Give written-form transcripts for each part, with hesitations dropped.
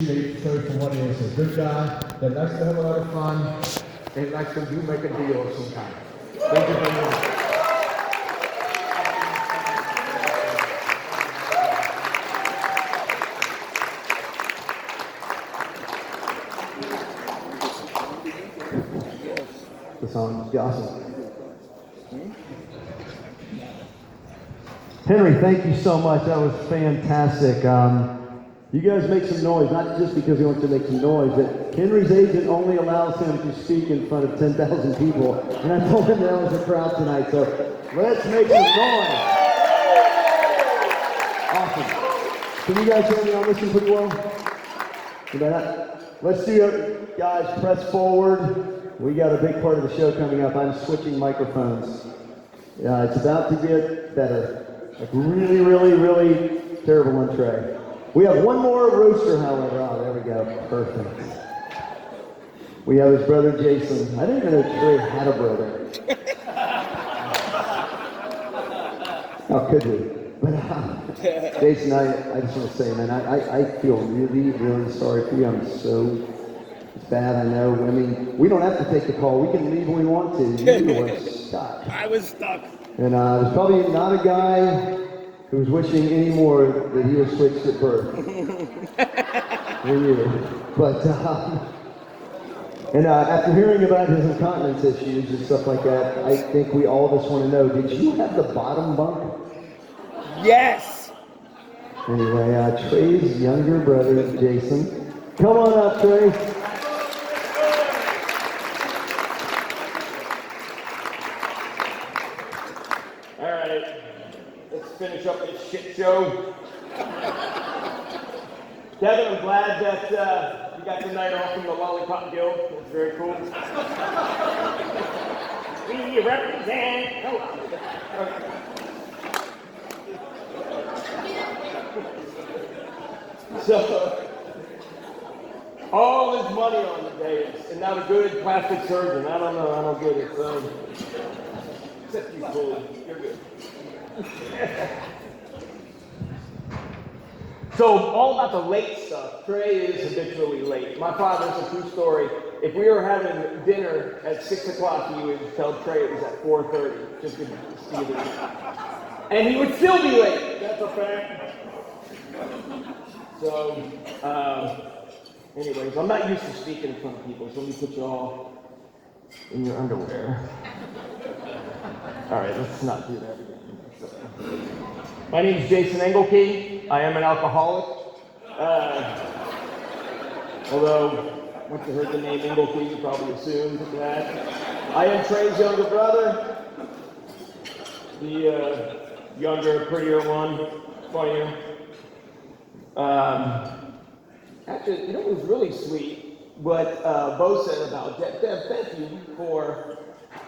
Trey for what he is, a good guy that likes to have a lot of fun and likes to do make a deal sometime. Thank you very much. The song is awesome. Henry, thank you so much. That was fantastic. You guys make some noise, not just because he wants to make some noise, but Henry's agent only allows him to speak in front of 10,000 people. And I told him there was a crowd tonight, so let's make some noise. Awesome. Can you guys hear me on this one pretty well? You better. Let's do it, guys. Press forward. We got a big part of the show coming up. I'm switching microphones. It's about to get better. Like really, really, really terrible on Trey. We have one more roaster, however. Oh, there we go. Perfect. We have his brother, Jayson. I didn't even know Trey had a brother. Oh, could we? But Jayson, I just want to say, man, I feel really, really sorry for you. I'm so bad, I know. I mean, we don't have to take the call. We can leave when we want to. You were stuck. I was stuck. And there's probably not a guy who's wishing any more that he was switched at birth. than you. But, after hearing about his incontinence issues and stuff like that, I think we all of us want to know, did you have the bottom bunk? Yes. Anyway, Trey's younger brother, Jayson. Come on up, Trey. All right, let's finish up this shit show. Devin, I'm glad that you got the night off from the Lollipop Guild. That's very cool. We represent. Okay. So, all this money on the days, and not a good plastic surgeon. I don't know, I don't get it. Except you, Bully. You're good. So, all about the late stuff. Trey is habitually late. My father's a true story. If we were having dinner at 6 o'clock, he would tell Trey it was at 4:30, just to see the and he would still be late. That's a fact. So, anyways, I'm not used to speaking in front of people, so let me put you all in your underwear. All right, let's not do that again. My name is Jayson Engelke. I am an alcoholic. Although, once you heard the name Engelke, you probably assumed that. I am Trey's younger brother. The younger, prettier one, funnier. Actually, you know, it was really sweet what Bo said about Deb. Deb, thank you for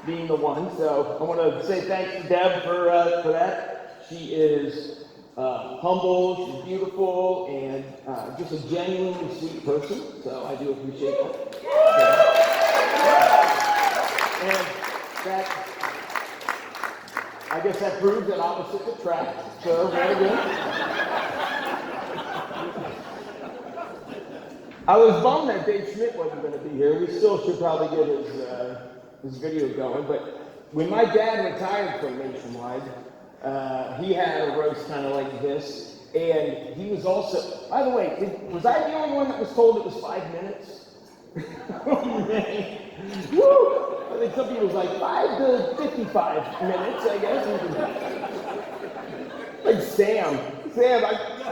being the one. So I want to say thanks to Deb for that. She is humble, she's beautiful, and just a genuinely sweet person. So I do appreciate that. And that, I guess that proves that opposites attract. So very good. I was bummed that Dave Schmidt wasn't going to be here. We still should probably get his video going. But when my dad retired from Nationwide, he had a roast kind of like this. And he was also, by the way, was I the only one that was told it was 5 minutes? Oh, man. Woo! I think some people was like 5 to 55 minutes, I guess. Like Sam,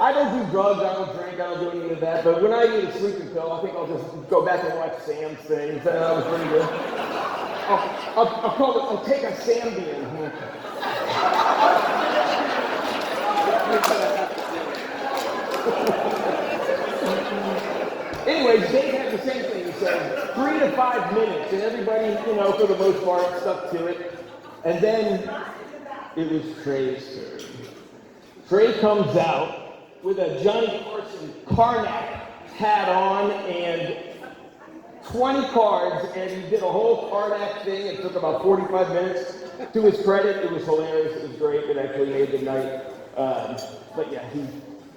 I don't do drugs, I don't drink, I don't do any of that, but when I eat a sleeping pill, I think I'll just go back and watch Sam's things. That was pretty good. I'll call it, I'll take a Sambian. Anyways, Dave had the same thing. He said 3 to 5 minutes, and everybody, you know, for the most part, stuck to it. And then it was Trey's turn. Trey comes out with a Johnny Carson Karnak hat on and 20 cards, and he did a whole Karnak thing. It took about 45 minutes. To his credit, it was hilarious. It was great. It actually made the night. But yeah,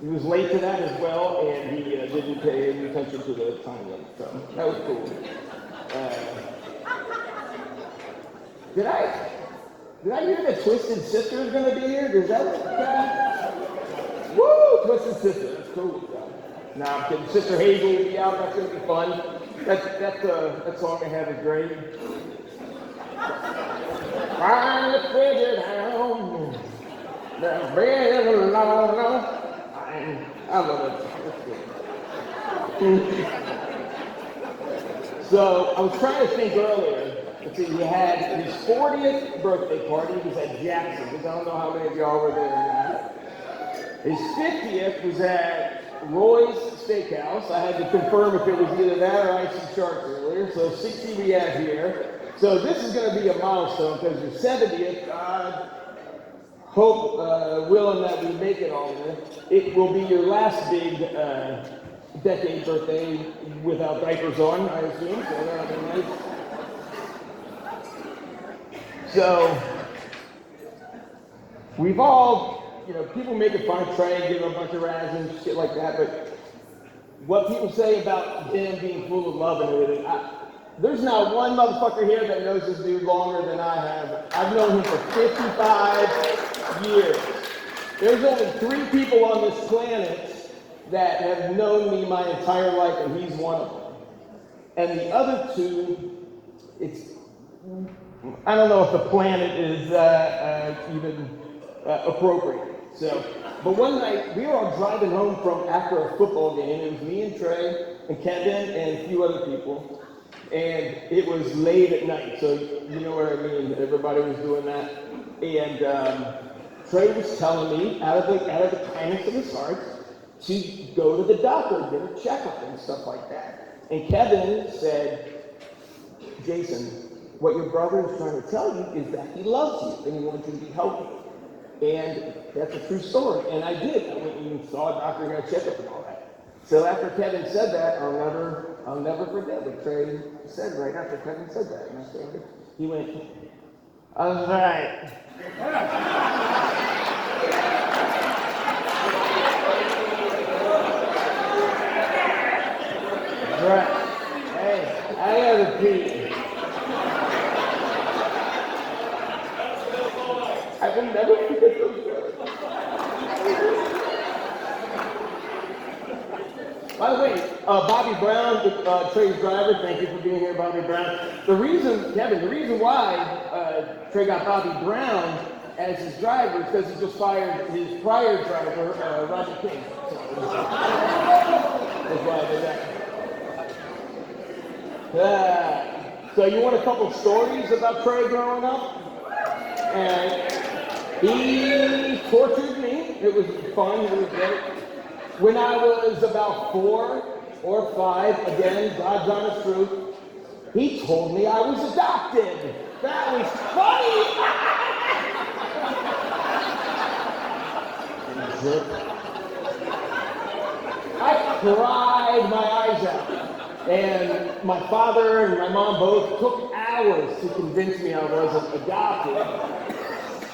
He was late to that as well, and he didn't pay any attention to the time limit, so that was cool. Did I hear that Twisted Sister is going to be here? Does that Woo! Twisted Sister, that's cool. Nah, I'm kidding. Sister Hazel will be out, that's going to be fun. That song I have is great. Find the treasure down, the bed alone. I love it. So I was trying to think earlier. Let's see, he had his 40th birthday party. He was at Jackson's. I don't know how many of y'all were there or not. His 50th was at Roy's Steakhouse. I had to confirm if it was either that or Icy Sharks earlier. So 60 we have here. So this is going to be a milestone because your 70th, hope, willing that we make it all there. It will be your last big decade birthday without diapers on, I assume. So that'll be nice. So we've all, people make it fun, Trey, give him a bunch of razz and shit like that, but what people say about him being full of love and everything, there's not one motherfucker here that knows this dude longer than I have. I've known him for 55 years. There's only 3 people on this planet that have known me my entire life, and he's one of them. And the other 2, I don't know if the planet is even appropriate. So, but one night we were all driving home from after a football game. It was me and Trey and Kevin and a few other people. And it was late at night, so you know what I mean. Everybody was doing that. And Trey was telling me, out of the kindness of his heart, to go to the doctor and get a checkup and stuff like that. And Kevin said, Jayson, what your brother is trying to tell you is that he loves you and he wants you to be healthy. And that's a true story. And I did. I went and saw a doctor and got a checkup and all that. So after Kevin said that, I'll never forget what Trey said right after Kevin said that. And I said, he went, all right. Right. Hey, I gotta pee. I will never forget those words. By the way, Bobby Brown, Trey's driver, thank you for being here, Bobby Brown. The reason why Trey got Bobby Brown as his driver is because he just fired his prior driver, Roger King. That's why I did that. So you want a couple stories about Trey growing up? And he tortured me. It was fun. It was great. When I was about 4 or 5, again, God's honest truth, he told me I was adopted. That was funny. I cried my eyes out. And my father and my mom both took hours to convince me I wasn't adopted.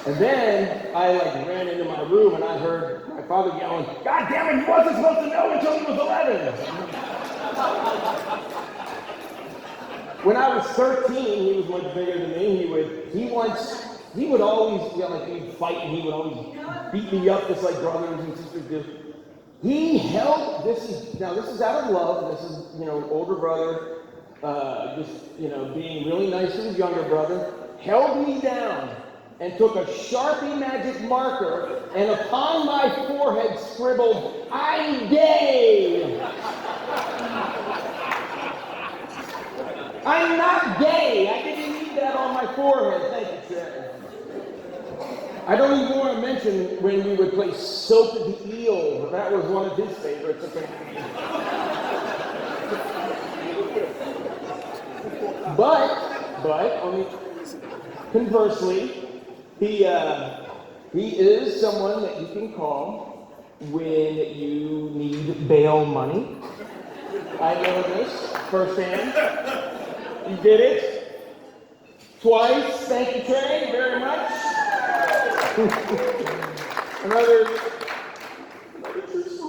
And then I ran into my room and I heard my father yelling, God damn it, he wasn't supposed to know until he was 11. When I was 13, he was much bigger than me. He would always, we'd fight and he would always beat me up just like brothers and sisters do. He held, this is out of love, this is, older brother, being really nice to his younger brother, held me down and took a Sharpie magic marker and upon my forehead scribbled, I'm gay. I'm not gay. I didn't need that on my forehead. Thank you, Trey. I don't even want to mention when we would play Soap the Eel. That was one of his favorites. But conversely, he is someone that you can call when you need bail money. I know this firsthand. You did it twice. Thank you, Trey, very much. Another true story.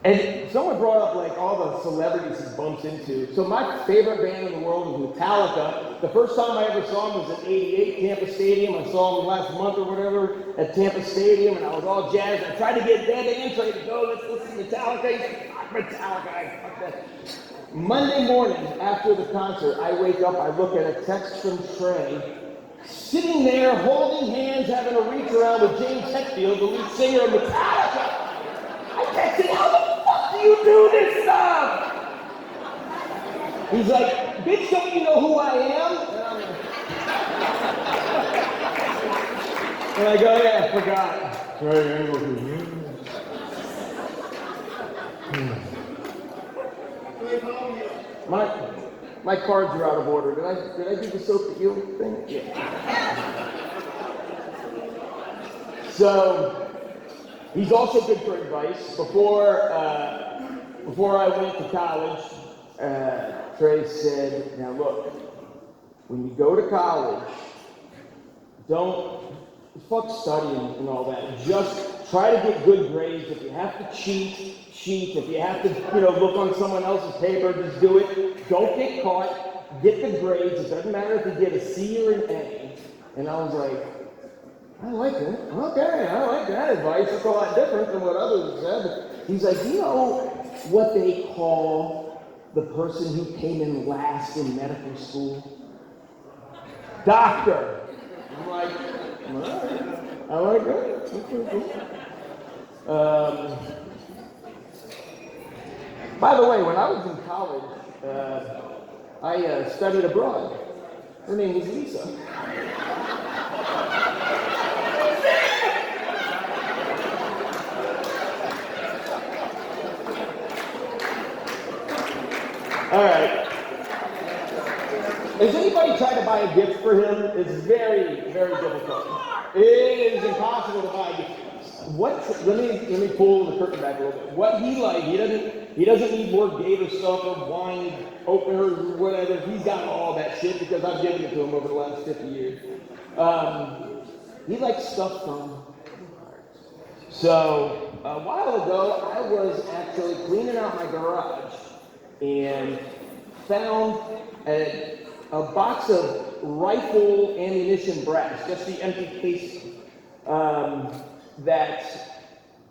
And someone brought up like all the celebrities he bumps into. So my favorite band in the world is Metallica. The first time I ever saw him was in '88, Tampa Stadium. I saw him last month or whatever at Tampa Stadium, and I was all jazzed. I tried to get Dad and Trey to go, let's listen to Metallica. He's like, fuck Metallica, fuck that. Monday morning after the concert, I wake up, I look at a text from Trey, sitting there holding hands, having a reach around with James Hetfield, the lead singer of Metallica. I texted him, how the fuck do you do this stuff? He's like, bitch, don't you know who I am? And I go, yeah, I forgot. Trey Angle. My cards are out of order. Did I do the soap the eel thing? Yeah. So he's also good for advice. Before I went to college, Trey said, "Now look, when you go to college, don't fuck studying and all that. Just try to get good grades. If you have to cheat. If you have to, look on someone else's paper, just do it. Don't get caught. Get the grades. It doesn't matter if you get a C or an A." And I was like, I like it. Okay, I like that advice. It's a lot different than what others said. He's like, you know what they call the person who came in last in medical school? Doctor. I'm like, all right. I like that. By the way, when I was in college, I studied abroad. Her name was Lisa. All right. Has anybody tried to buy a gift for him? It's very, very difficult. It is impossible to buy a gift. Let me pull the curtain back a little bit. What he likes, he doesn't need more Gator stuff or wine openers or whatever. He's got all that shit because I've given it to him over the last 50 years. He likes stuff from. So a while ago, I was actually cleaning out my garage and found a box of rifle ammunition brass, just the empty casing, that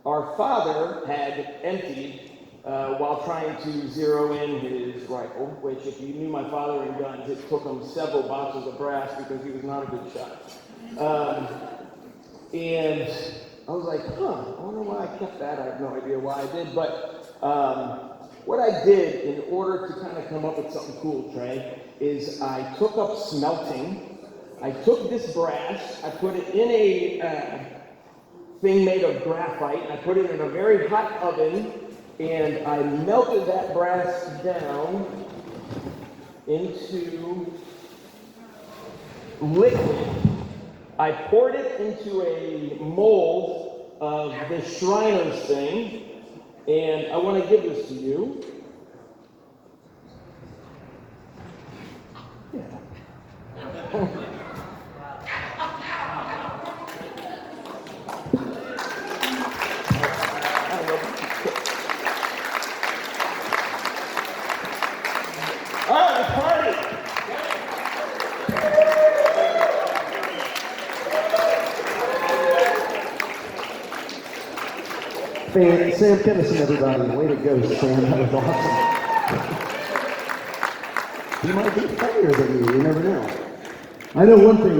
our father had emptied while trying to zero in his rifle, which if you knew my father in guns, it took him several boxes of brass because he was not a good shot. And I was like, I wonder why I kept that. I have no idea why I did, but what I did in order to kind of come up with something cool, Trey, is I took up smelting. I took this brass, I put it in a thing made of graphite. I put it in a very hot oven, and I melted that brass down into liquid. I poured it into a mold of the Shriners thing, and I want to give this to you. Yeah. Sam Kennison, everybody. Way to go, Sam. That was awesome. He might be funnier than you never know. I know one thing.